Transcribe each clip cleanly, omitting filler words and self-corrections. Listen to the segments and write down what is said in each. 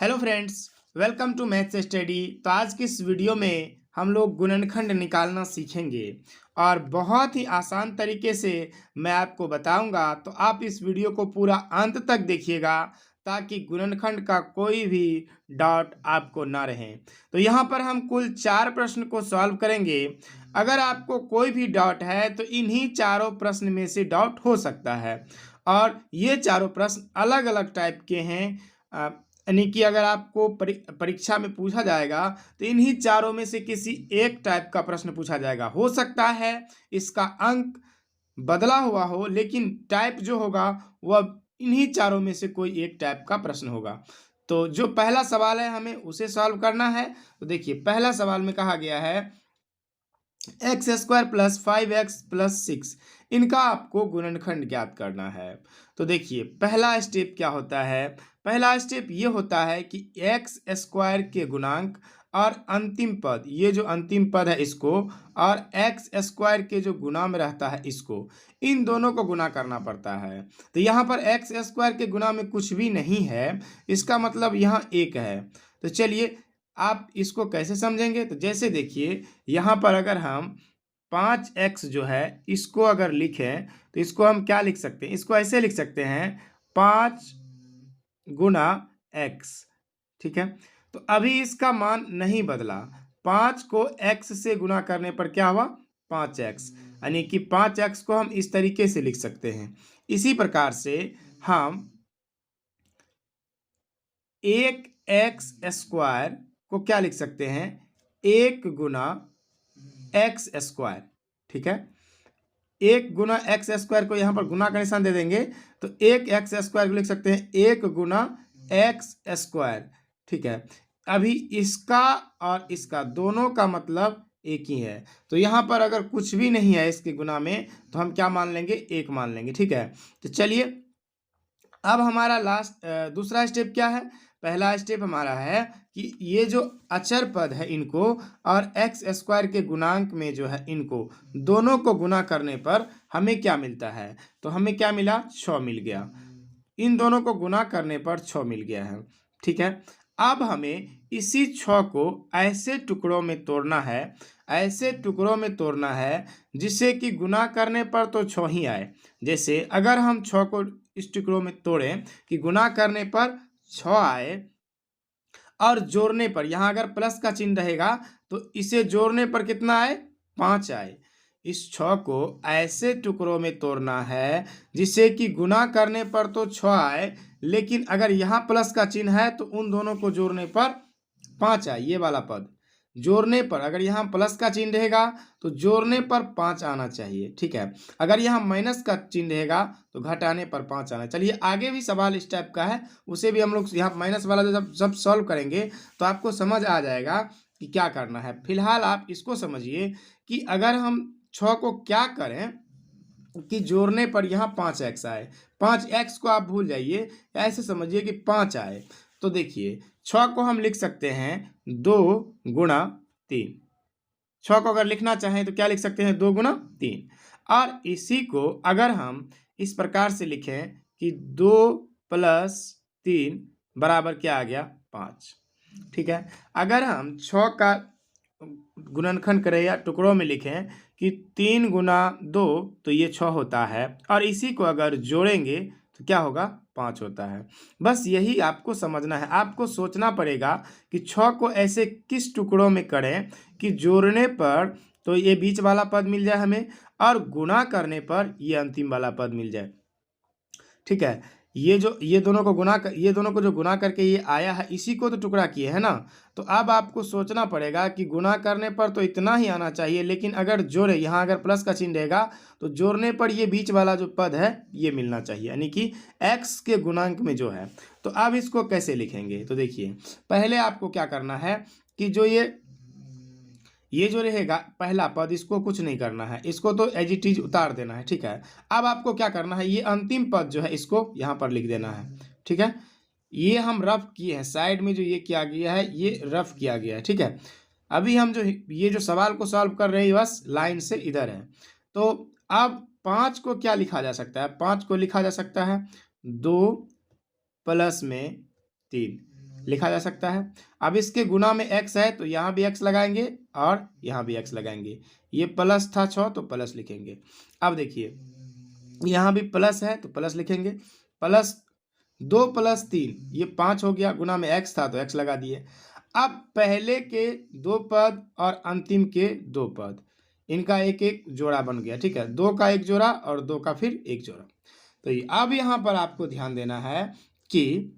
Hello friends, welcome to maths study. तो आज की इस वीडियो में हम लोग गुणनखंड निकालना सीखेंगे और बहुत ही आसान तरीके से मैं आपको बताऊंगा। तो आप इस वीडियो को पूरा अंत तक देखिएगा ताकि गुणनखंड का कोई भी डाउट आपको ना रहे। तो यहाँ पर हम कुल 4 प्रश्न को सॉल्व करेंगे। अगर आपको कोई भी डाउट है तो इन्हीं चारों प्रश्न में से डाउट हो सकता है और ये चारों प्रश्न अलग अलग टाइप के हैं। यानी कि अगर आपको परीक्षा में पूछा जाएगा तो इन्हीं चारों में से किसी एक टाइप का प्रश्न पूछा जाएगा। हो सकता है इसका अंक बदला हुआ हो, लेकिन टाइप जो होगा वह इन्हीं चारों में से कोई एक टाइप का प्रश्न होगा। तो जो पहला सवाल है हमें उसे सॉल्व करना है। तो देखिए, पहला सवाल में कहा गया है x square plus 5x plus 6, इनका आपको गुणनखंड ज्ञात करना है। तो देखिए, पहला स्टेप क्या होता है। पहला स्टेप ये होता है कि एक्स स्क्वायर के गुणांक और अंतिम पद, ये जो अंतिम पद है इसको, और एक्स स्क्वायर के जो गुणा में रहता है इसको, इन दोनों को गुणा करना पड़ता है। तो यहाँ पर एक्स स्क्वायर के गुणा में कुछ भी नहीं है, इसका मतलब यहाँ एक है। तो चलिए, आप इसको कैसे समझेंगे। तो जैसे देखिए, यहाँ पर अगर हम 5x जो है इसको अगर लिखें तो इसको हम क्या लिख सकते हैं, इसको ऐसे लिख सकते हैं 5 गुना x। ठीक है, तो अभी इसका मान नहीं बदला। 5 को x से गुना करने पर क्या हुआ, 5x, यानी कि 5x को हम इस तरीके से लिख सकते हैं। इसी प्रकार से हम 1x स्क्वायर को क्या लिख सकते हैं, 1 गुना एक्स स्क्वायर। ठीक है, 1 गुना एक्स स्क्वायर को यहाँ पर गुना का निशान दे देंगे तो 1x स्क्वायर को लिख सकते हैं 1 गुना एक्स स्क्वायर। ठीक है, अभी इसका और इसका दोनों का मतलब एक ही है, तो यहाँ पर अगर कुछ भी नहीं है इसके गुना में तो हम क्या मान लेंगे, एक मान लेंगे। ठीक है, तो चलिए, अब हमारा दूसरा स्टेप क्या है। पहला स्टेप हमारा है कि ये जो अचर पद है इनको और एक्स स्क्वायर के गुणांक में जो है इनको दोनों को गुना करने पर हमें क्या मिलता है। तो हमें क्या मिला, 6 मिल गया। इन दोनों को गुना करने पर 6 मिल गया है। ठीक है, अब हमें इसी 6 को ऐसे टुकड़ों में तोड़ना है, ऐसे टुकड़ों में तोड़ना है जिससे कि गुना करने पर तो 6 ही आए। जैसे अगर हम 6 को इस टुकड़ों में तोड़ें कि गुना करने पर 6 आए और जोड़ने पर, यहाँ अगर प्लस का चिन्ह रहेगा तो इसे जोड़ने पर कितना आए, 5 आए। इस 6 को ऐसे टुकड़ों में तोड़ना है जिससे कि गुना करने पर तो 6 आए, लेकिन अगर यहाँ प्लस का चिन्ह है तो उन दोनों को जोड़ने पर 5 आए। ये वाला पद जोड़ने पर, अगर यहाँ प्लस का चिन्ह रहेगा तो जोड़ने पर 5 आना चाहिए। ठीक है, अगर यहाँ माइनस का चिन्ह रहेगा तो घटाने पर 5 आना। चलिए, आगे भी सवाल इस टाइप का है, उसे भी हम लोग यहाँ माइनस वाला जब सॉल्व करेंगे तो आपको समझ आ जाएगा कि क्या करना है। फिलहाल आप इसको समझिए कि अगर हम 6 को क्या करें कि जोड़ने पर यहाँ 5x आए, 5x को आप भूल जाइए, ऐसे समझिए कि 5 आए। तो देखिए, 6 को हम लिख सकते हैं 2 गुणा 3। 6 को अगर लिखना चाहें तो क्या लिख सकते हैं, 2 गुणा 3। और इसी को अगर हम इस प्रकार से लिखें कि 2 प्लस 3 बराबर क्या आ गया, 5। ठीक है, अगर हम 6 का गुणनखंड करें या टुकड़ों में लिखें कि 3 गुना 2 तो ये 6 होता है, और इसी को अगर जोड़ेंगे तो क्या होगा, 5 होता है। बस यही आपको समझना है। आपको सोचना पड़ेगा कि 6 को ऐसे किस टुकड़ों में करें कि जोड़ने पर तो ये बीच वाला पद मिल जाए हमें, और गुणा करने पर ये अंतिम वाला पद मिल जाए। ठीक है, ये दोनों को जो गुना करके ये आया है इसी को तो टुकड़ा किए है ना। तो अब आपको सोचना पड़ेगा कि गुना करने पर तो इतना ही आना चाहिए, लेकिन अगर जोड़े, यहाँ अगर प्लस का चिन्ह रहेगा तो जोड़ने पर ये बीच वाला जो पद है ये मिलना चाहिए, यानी कि x के गुणांक में जो है। तो अब इसको कैसे लिखेंगे, तो देखिए, पहले आपको क्या करना है कि जो ये जो रहेगा पहला पद, इसको कुछ नहीं करना है, इसको तो एज इट इज उतार देना है। ठीक है, अब आपको क्या करना है, ये अंतिम पद जो है इसको यहाँ पर लिख देना है। ठीक है, ये हम रफ किए हैं, साइड में जो ये किया गया है ये रफ किया गया है। ठीक है, अभी हम ये जो सवाल को सॉल्व कर रहे हैं बस लाइन से इधर है। तो अब 5 को क्या लिखा जा सकता है, 5 को लिखा जा सकता है 2 प्लस में 3। लिखा जा सकता है। अब इसके गुना में x है तो यहाँ भी x लगाएंगे और यहाँ भी x लगाएंगे। ये प्लस था 6 तो प्लस लिखेंगे। अब देखिए यहाँ भी प्लस है तो प्लस लिखेंगे। प्लस 2 प्लस 3 ये 5 हो गया, गुना में x था तो x लगा दिए। अब पहले के 2 पद और अंतिम के 2 पद, इनका एक एक जोड़ा बन गया। ठीक है, 2 का एक जोड़ा और 2 का फिर एक जोड़ा। तो अब यहाँ पर आपको ध्यान देना है कि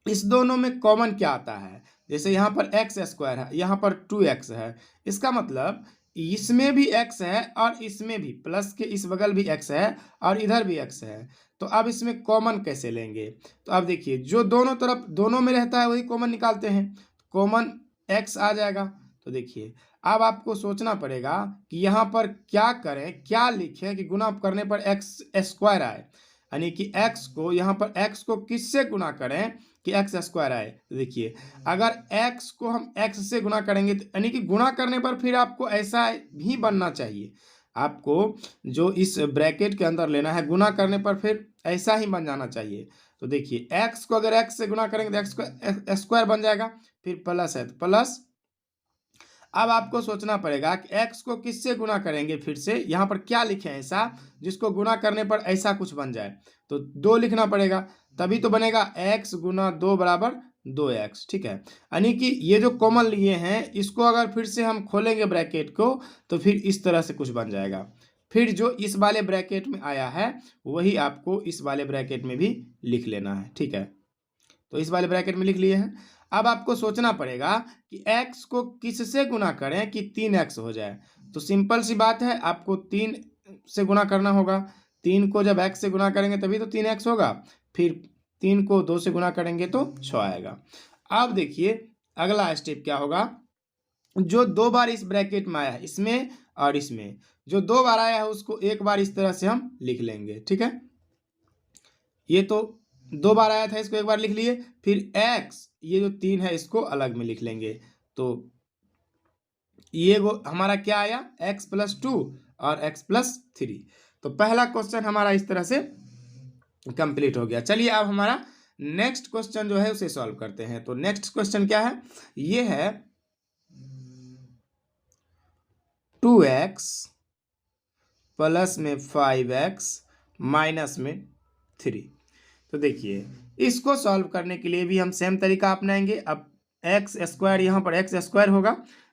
इस दोनों में कॉमन क्या आता है। जैसे यहाँ पर एक्स स्क्वायर है, यहाँ पर 2x है, इसका मतलब इसमें भी x है और इसमें भी, प्लस के इस बगल भी x है और इधर भी x है। तो अब इसमें कॉमन कैसे लेंगे? तो अब देखिए जो दोनों तरफ दोनों में रहता है वही कॉमन निकालते हैं, कॉमन x आ जाएगा। तो देखिए अब आपको सोचना पड़ेगा कि यहाँ पर क्या करें, क्या लिखें कि गुना करने पर एक्स स्क्वायर आए, यानी कि x को यहाँ पर x को किससे गुना करें कि एक्स स्क्वायर आए। तो देखिए अगर x को हम x से गुना करेंगे तो यानी कि गुना करने पर फिर आपको ऐसा ही बनना चाहिए, आपको जो इस ब्रैकेट के अंदर लेना है गुना करने पर फिर ऐसा ही बन जाना चाहिए। तो देखिए x को अगर x से गुना करेंगे तो x को स्क्वायर बन जाएगा, फिर प्लस है तो प्लस। अब आपको सोचना पड़ेगा कि x को किससे गुना करेंगे, फिर से यहाँ पर क्या लिखें ऐसा जिसको गुना करने पर ऐसा कुछ बन जाए। तो 2 लिखना पड़ेगा, तभी तो बनेगा x गुना 2 बराबर 2x। ठीक है, यानी कि ये जो कॉमन लिए हैं इसको अगर फिर से हम खोलेंगे ब्रैकेट को तो फिर इस तरह से कुछ बन जाएगा। फिर जो इस वाले ब्रैकेट में आया है वही आपको इस वाले ब्रैकेट में भी लिख लेना है। ठीक है, तो इस वाले ब्रैकेट में लिख लिए हैं। अब आपको सोचना पड़ेगा कि x को किससे गुना करें कि 3x हो जाए। तो सिंपल सी बात है, आपको 3 से गुना करना होगा। 3 को जब x से गुना करेंगे तभी तो 3x होगा, फिर 3 को 2 से गुना करेंगे तो 6 आएगा। अब देखिए अगला स्टेप क्या होगा, जो 2 बार इस ब्रैकेट में आया है इसमें और इसमें, जो 2 बार आया है उसको एक बार इस तरह से हम लिख लेंगे। ठीक है, ये तो 2 बार आया था, इसको एक बार लिख लिए। फिर x ये जो 3 है इसको अलग में लिख लेंगे। तो ये वो हमारा क्या आया, x प्लस 2 और x प्लस 3। तो पहला क्वेश्चन हमारा इस तरह से कंप्लीट हो गया। चलिए अब हमारा नेक्स्ट क्वेश्चन जो है उसे सॉल्व करते हैं। तो नेक्स्ट क्वेश्चन क्या है, ये है 2x प्लस में 5x माइनस में 3। तो देखिए इसको सॉल्व करने के लिए भी हम सेम तरीका अपनाएंगे। अब एक्स स्क्वायर, यहाँ पर एक्स स्क्वायर होगा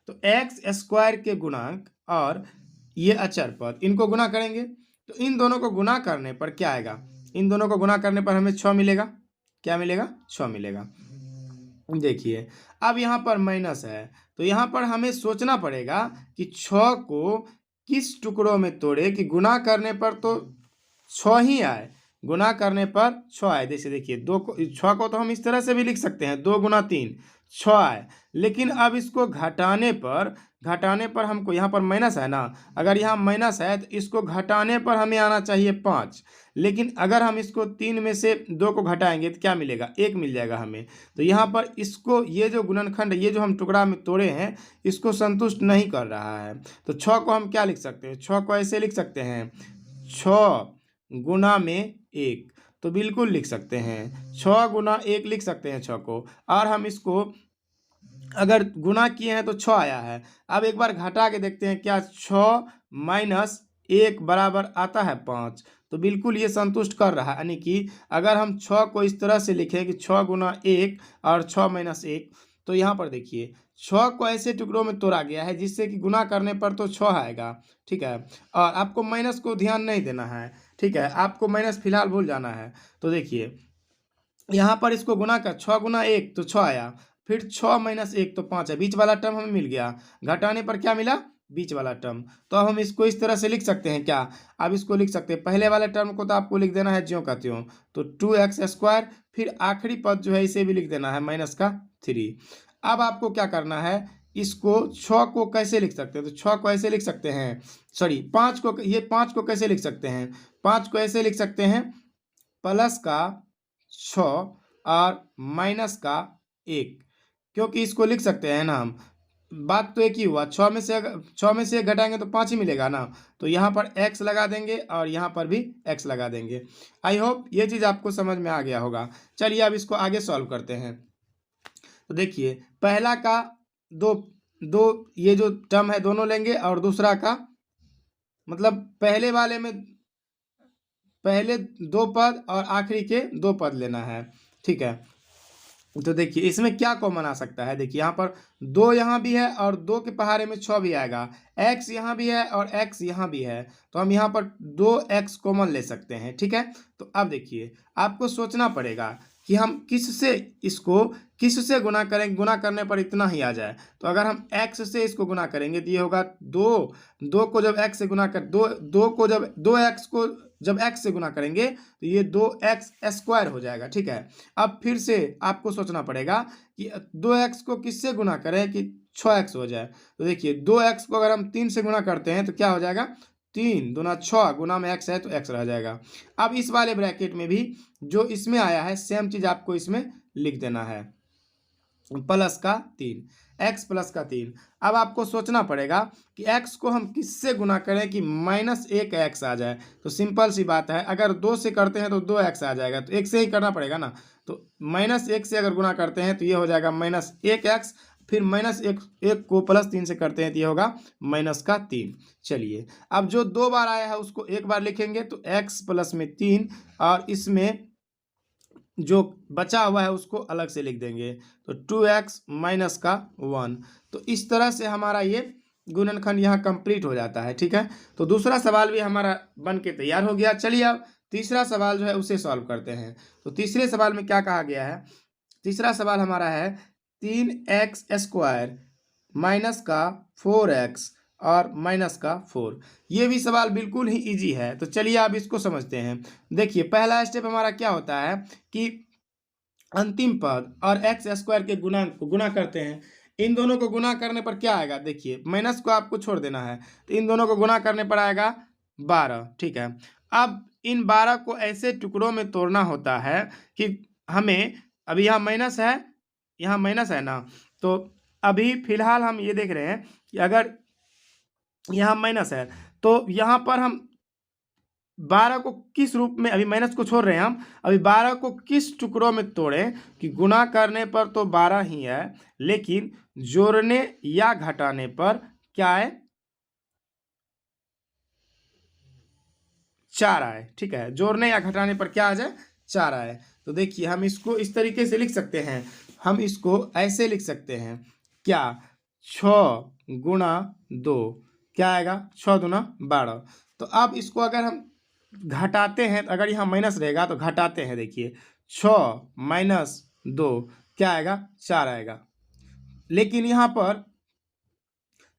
तो एक्स स्क्वायर के गुणांक और ये अचर पद इनको गुना करेंगे। तो इन दोनों को गुना करने पर क्या आएगा, इन दोनों को गुना करने पर हमें 6 मिलेगा। क्या मिलेगा, 6 मिलेगा। देखिए अब यहाँ पर माइनस है तो यहाँ पर हमें सोचना पड़ेगा कि 6 को किस टुकड़ों में तोड़े कि गुना करने पर तो 6 ही आए, गुना करने पर 6 आए। जैसे देखिए 6 को तो हम इस तरह से भी लिख सकते हैं, 2 गुना 3 6 आए। लेकिन अब इसको घटाने पर हमको, यहाँ पर माइनस है ना, अगर यहाँ माइनस है तो इसको घटाने पर हमें आना चाहिए 5। लेकिन अगर हम इसको 3 में से 2 को घटाएंगे तो क्या मिलेगा, 1 मिल जाएगा हमें। तो यहाँ पर इसको, ये जो गुणनखंड, ये जो हम टुकड़ा में तोड़े हैं इसको संतुष्ट नहीं कर रहा है। तो 6 को हम क्या लिख सकते हैं, 6 को ऐसे लिख सकते हैं 6 गुना में 1। तो बिल्कुल लिख सकते हैं 6 गुना 1 लिख सकते हैं 6 को। और हम इसको अगर गुना किए हैं तो 6 आया है। अब एक बार घटा के देखते हैं क्या 6 माइनस 1 बराबर आता है 5। तो बिल्कुल ये संतुष्ट कर रहा है, यानी कि अगर हम 6 को इस तरह से लिखें कि 6 गुना 1 और 6 माइनस 1, तो यहाँ पर देखिए 6 को ऐसे टुकड़ों में तोड़ा गया है जिससे कि गुना करने पर तो 6 आएगा। ठीक है, और आपको माइनस को ध्यान नहीं देना है। ठीक है, आपको माइनस फिलहाल भूल जाना है। तो देखिए यहाँ पर इसको गुना कर, 6 गुना 1 तो 6 आया, फिर 6 माइनस 1 तो 5 है, बीच वाला टर्म हमें मिल गया। घटाने पर क्या मिला, बीच वाला टर्म। तो अब हम इसको इस तरह से लिख सकते हैं क्या, अब इसको लिख सकते हैं, पहले वाले टर्म को तो आपको लिख देना है ज्यों का त्यों, तो 2x स्क्वायर, फिर आखिरी पद जो है इसे भी लिख देना है माइनस का 3। अब आपको क्या करना है, इसको 6 को कैसे लिख सकते हैं, तो 6 को ऐसे लिख सकते हैं, सॉरी 5 को, ये 5 को कैसे लिख सकते हैं, 5 को ऐसे लिख सकते हैं प्लस का 6 और माइनस का 1, क्योंकि इसको लिख सकते हैं ना हम, बात तो एक ही हुआ, 6 में से 1 घटाएंगे तो 5 ही मिलेगा ना। तो यहाँ पर x लगा देंगे और यहाँ पर भी x लगा देंगे। आई होप ये चीज़ आपको समझ में आ गया होगा। चलिए अब इसको आगे सॉल्व करते हैं। तो देखिए पहला का दो दो ये जो टर्म है दोनों लेंगे, और दूसरा का मतलब पहले वाले में पहले दो पद और आखिरी के दो पद लेना है, ठीक है। तो देखिए इसमें क्या कॉमन आ सकता है, देखिए यहाँ पर दो यहाँ भी है और दो के पहाड़े में 6 भी आएगा, x यहाँ भी है और x यहाँ भी है, तो हम यहाँ पर 2x कॉमन ले सकते हैं, ठीक है। तो अब देखिए आपको सोचना पड़ेगा कि हम किससे गुना करेंगे, गुना करने पर इतना ही आ जाए। तो अगर हम x से इसको गुना करेंगे तो ये होगा 2 को जब x से गुना कर दो को जब 2x को जब x से गुना करेंगे तो ये 2x स्क्वायर हो जाएगा, ठीक है। अब फिर से आपको सोचना पड़ेगा कि 2x को किससे गुना करें कि 6x हो जाए। तो देखिए 2x को अगर हम 3 से गुना करते हैं तो क्या हो जाएगा, 3 दूना 6 गुना में x है तो x रह जाएगा। अब इस वाले ब्रैकेट में भी जो इसमें आया है सेम चीज आपको इसमें लिख देना है, प्लस का 3, x प्लस का 3। अब आपको सोचना पड़ेगा कि x को हम किससे गुना करें कि -1x आ जाए। तो सिंपल सी बात है, अगर 2 से करते हैं तो 2x आ जाएगा, तो 1 से ही करना पड़ेगा ना। तो -1 से अगर गुना करते हैं तो ये हो जाएगा -1x, फिर -1 को +3 से करते हैं तो ये होगा -3। चलिए अब जो 2 बार आया है उसको एक बार लिखेंगे, तो x प्लस में 3 और इसमें जो बचा हुआ है उसको अलग से लिख देंगे, तो 2x माइनस का 1। तो इस तरह से हमारा ये गुणनखंड यहाँ कंप्लीट हो जाता है, ठीक है। तो दूसरा सवाल भी हमारा बन के तैयार हो गया। चलिए अब तीसरा सवाल जो है उसे सॉल्व करते हैं। तो तीसरे सवाल में क्या कहा गया है, तीसरा सवाल हमारा है 3x² माइनस का 4x और माइनस का 4। ये भी सवाल बिल्कुल ही इजी है। तो चलिए आप इसको समझते हैं। देखिए पहला स्टेप हमारा क्या होता है कि अंतिम पद और x² के गुणांक को गुना करते हैं। इन दोनों को गुना करने पर क्या आएगा, देखिए माइनस को आपको छोड़ देना है, तो इन दोनों को गुना करने पर आएगा 12, ठीक है। अब इन 12 को ऐसे टुकड़ों में तोड़ना होता है कि हमें, अभी यहाँ माइनस है, यहाँ माइनस है ना, तो अभी फिलहाल हम ये देख रहे हैं कि अगर यहाँ माइनस है तो यहाँ पर हम 12 को किस रूप में, अभी माइनस को छोड़ रहे हैं हम, अभी 12 को किस टुकड़ों में तोड़ें कि गुना करने पर तो 12 ही है, लेकिन जोड़ने या घटाने पर क्या है, 4 आए, ठीक है। जोड़ने या घटाने पर क्या आ जाए, 4 आए। तो देखिए हम इसको इस तरीके से लिख सकते हैं, हम इसको ऐसे लिख सकते हैं, क्या 6 गुणा 2 क्या आएगा, 6 दूना 12। तो अब इसको अगर हम घटाते हैं, अगर यहाँ माइनस रहेगा तो घटाते हैं, देखिए 6 माइनस 2 क्या आएगा, 4 आएगा। लेकिन यहाँ पर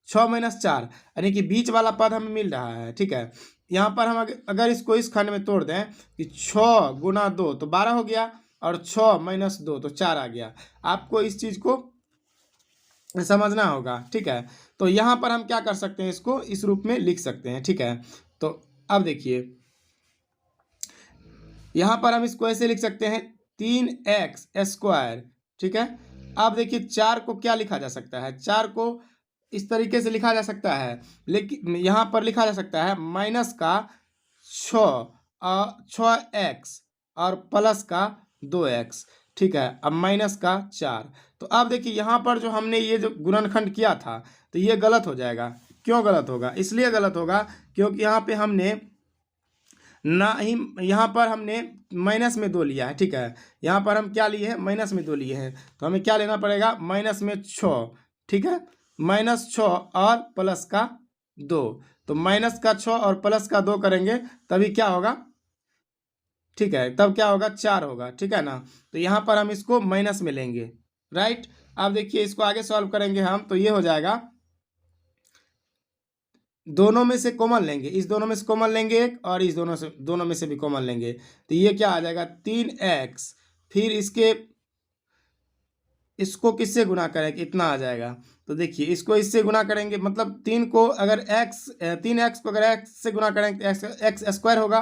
6 माइनस 4 यानी कि बीच वाला पद हमें मिल रहा है, ठीक है। यहाँ पर हम अगर इसको इस खंड में तोड़ दें कि 6 गुना 2 तो 12 हो गया, और 6 माइनस 2 तो 4 आ गया। आपको इस चीज़ को समझना होगा, ठीक है। तो यहाँ पर हम क्या कर सकते हैं, इसको इस रूप में लिख सकते हैं, ठीक है। तो अब देखिए यहाँ पर हम इसको ऐसे लिख सकते हैं 3x², ठीक है। अब देखिए 4 को क्या लिखा जा सकता है, 4 को इस तरीके से लिखा जा सकता है, लेकिन यहाँ पर लिखा जा सकता है माइनस का 6x और प्लस का 2x, ठीक है। अब माइनस का 4। तो अब देखिए यहाँ पर जो हमने ये जो गुणनखंड किया था तो ये गलत हो जाएगा। क्यों गलत होगा, इसलिए गलत होगा क्योंकि यहाँ पे हमने ना ही, यहाँ पर हमने माइनस में 2 लिया है, ठीक है। यहाँ पर हम क्या लिए हैं, माइनस में 2 लिए हैं, तो हमें क्या लेना पड़ेगा, माइनस में 6, ठीक है। -6 और प्लस का 2, तो माइनस का 6 और प्लस का 2 करेंगे तभी क्या होगा, ठीक है, तब क्या होगा, 4 होगा, ठीक है ना। तो यहाँ पर हम इसको माइनस में लेंगे, राइट। अब देखिए इसको आगे सॉल्व करेंगे हम, तो ये हो जाएगा, दोनों में से कॉमन लेंगे, इस दोनों में से कॉमन लेंगे एक, और इस दोनों में से भी कॉमन लेंगे, तो ये क्या आ जाएगा 3x, फिर इसको किससे गुना करें, इतना आ जाएगा। तो देखिए इसको इससे गुना करेंगे, मतलब 3x को अगर x से गुना करेंगे तो x² होगा,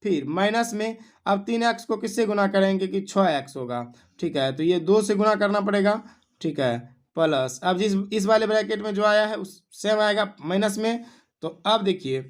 फिर माइनस में अब 3x को किससे गुना करेंगे कि 6x होगा, ठीक है। तो ये 2 से गुना करना पड़ेगा, ठीक है, प्लस अब इस वाले ब्रैकेट में जो आया है उस सेम आएगा माइनस में। तो अब देखिए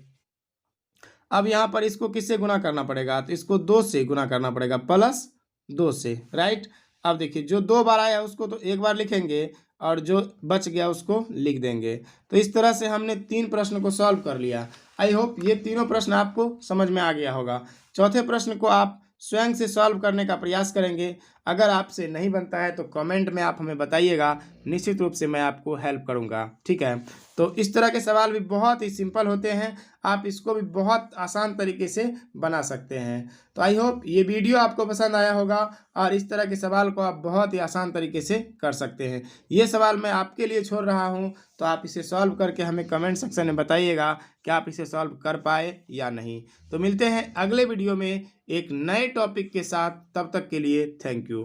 अब यहाँ पर इसको किससे गुना करना पड़ेगा, तो इसको 2 से गुना करना पड़ेगा, +2 से, राइट। अब देखिए जो 2 बार आया उसको तो एक बार लिखेंगे और जो बच गया उसको लिख देंगे। तो इस तरह से हमने 3 प्रश्न को सॉल्व कर लिया। आई होप ये तीनों प्रश्न आपको समझ में आ गया होगा। चौथे प्रश्न को आप स्वयं से सॉल्व करने का प्रयास करेंगे। अगर आपसे नहीं बनता है तो कमेंट में आप हमें बताइएगा, निश्चित रूप से मैं आपको हेल्प करूंगा। ठीक है, तो इस तरह के सवाल भी बहुत ही सिंपल होते हैं, आप इसको भी बहुत आसान तरीके से बना सकते हैं। तो आई होप ये वीडियो आपको पसंद आया होगा और इस तरह के सवाल को आप बहुत ही आसान तरीके से कर सकते हैं। ये सवाल मैं आपके लिए छोड़ रहा हूँ, तो आप इसे सॉल्व करके हमें कमेंट सेक्शन में बताइएगा कि आप इसे सॉल्व कर पाए या नहीं। तो मिलते हैं अगले वीडियो में एक नए टॉपिक के साथ, तब तक के लिए थैंक यू।